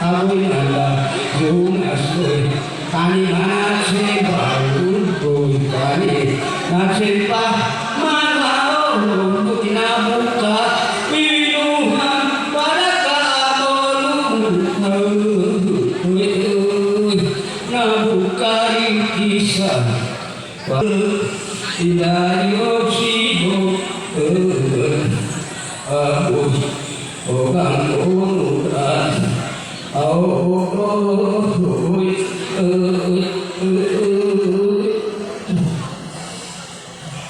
ako'y nalagunas ko'y kani-manasin bagong ko'y kani nasin pa manawag inabuka pinuhan para kaamolong nabukari isa ilayo sigo aboy ogang unuran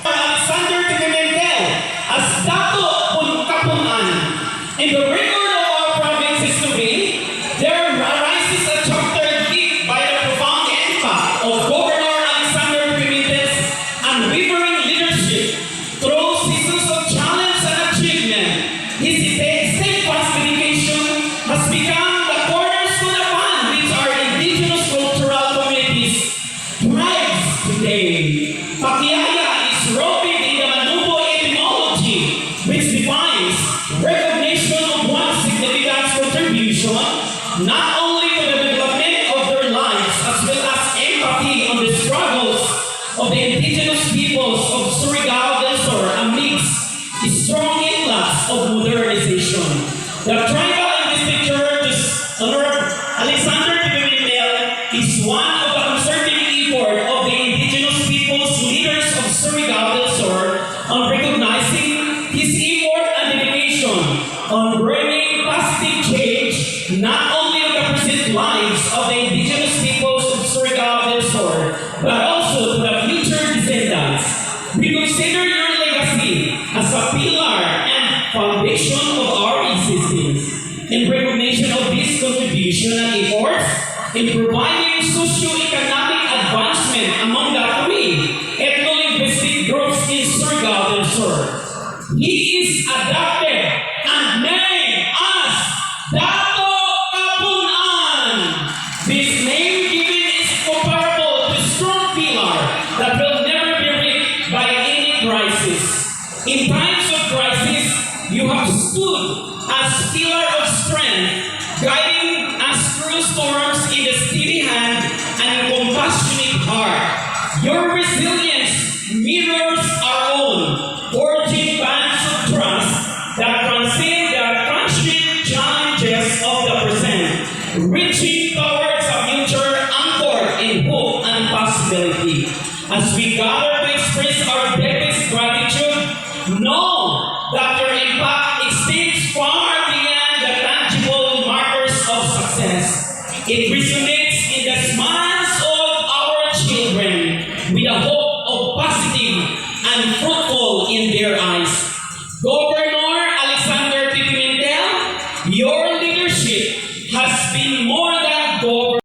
Alexander Pimentel as Dato Punkapunan. In the record of our province history, there arises a chapter given by the profound impact of Governor Alexander Pimentel's unwavering leadership through seasons of challenge and achievement. His steadfast dedication has become the cornerstone upon which our indigenous cultural communities thrive today. Pakiaya is rooted in the Manubo etymology, which defines recognition of one's significant contribution, not only to the development of their lives, as well as empathy on the struggles of the indigenous peoples of Surigao del Sur amidst a strong influx of modernization. The tribal investiture to Honorable Alexander Pimentel is one of the concerted effort of the indigenous peoples leaders of Surigao del Sur on recognizing his effort and dedication on bringing positive change not only to the present lives of the indigenous peoples of Surigao del Sur, but also to the future descendants. We consider your legacy as a pillar and foundation of our existence. In recognition of this contribution and efforts in providing socio-economic advancement among the three ethno-linguistic groups in Surigao del Sur, he is adopted and named as Dato Kapunan. This name given is comparable to a strong pillar that will never be reached by any crisis. In times of crisis, you have stood as pillar of strength, guiding us through storms in the steady hand and compassionate heart. Your resilience mirrors our own, forging bands of trust that transcend the transient challenges of the present, reaching towards a future anchored in hope and possibility. As we gather to express our deepest gratitude, know that your impact extends far beyond the tangible markers of success. It resonates in the smiles of our children with a hope of positive and fruitful in their eyes.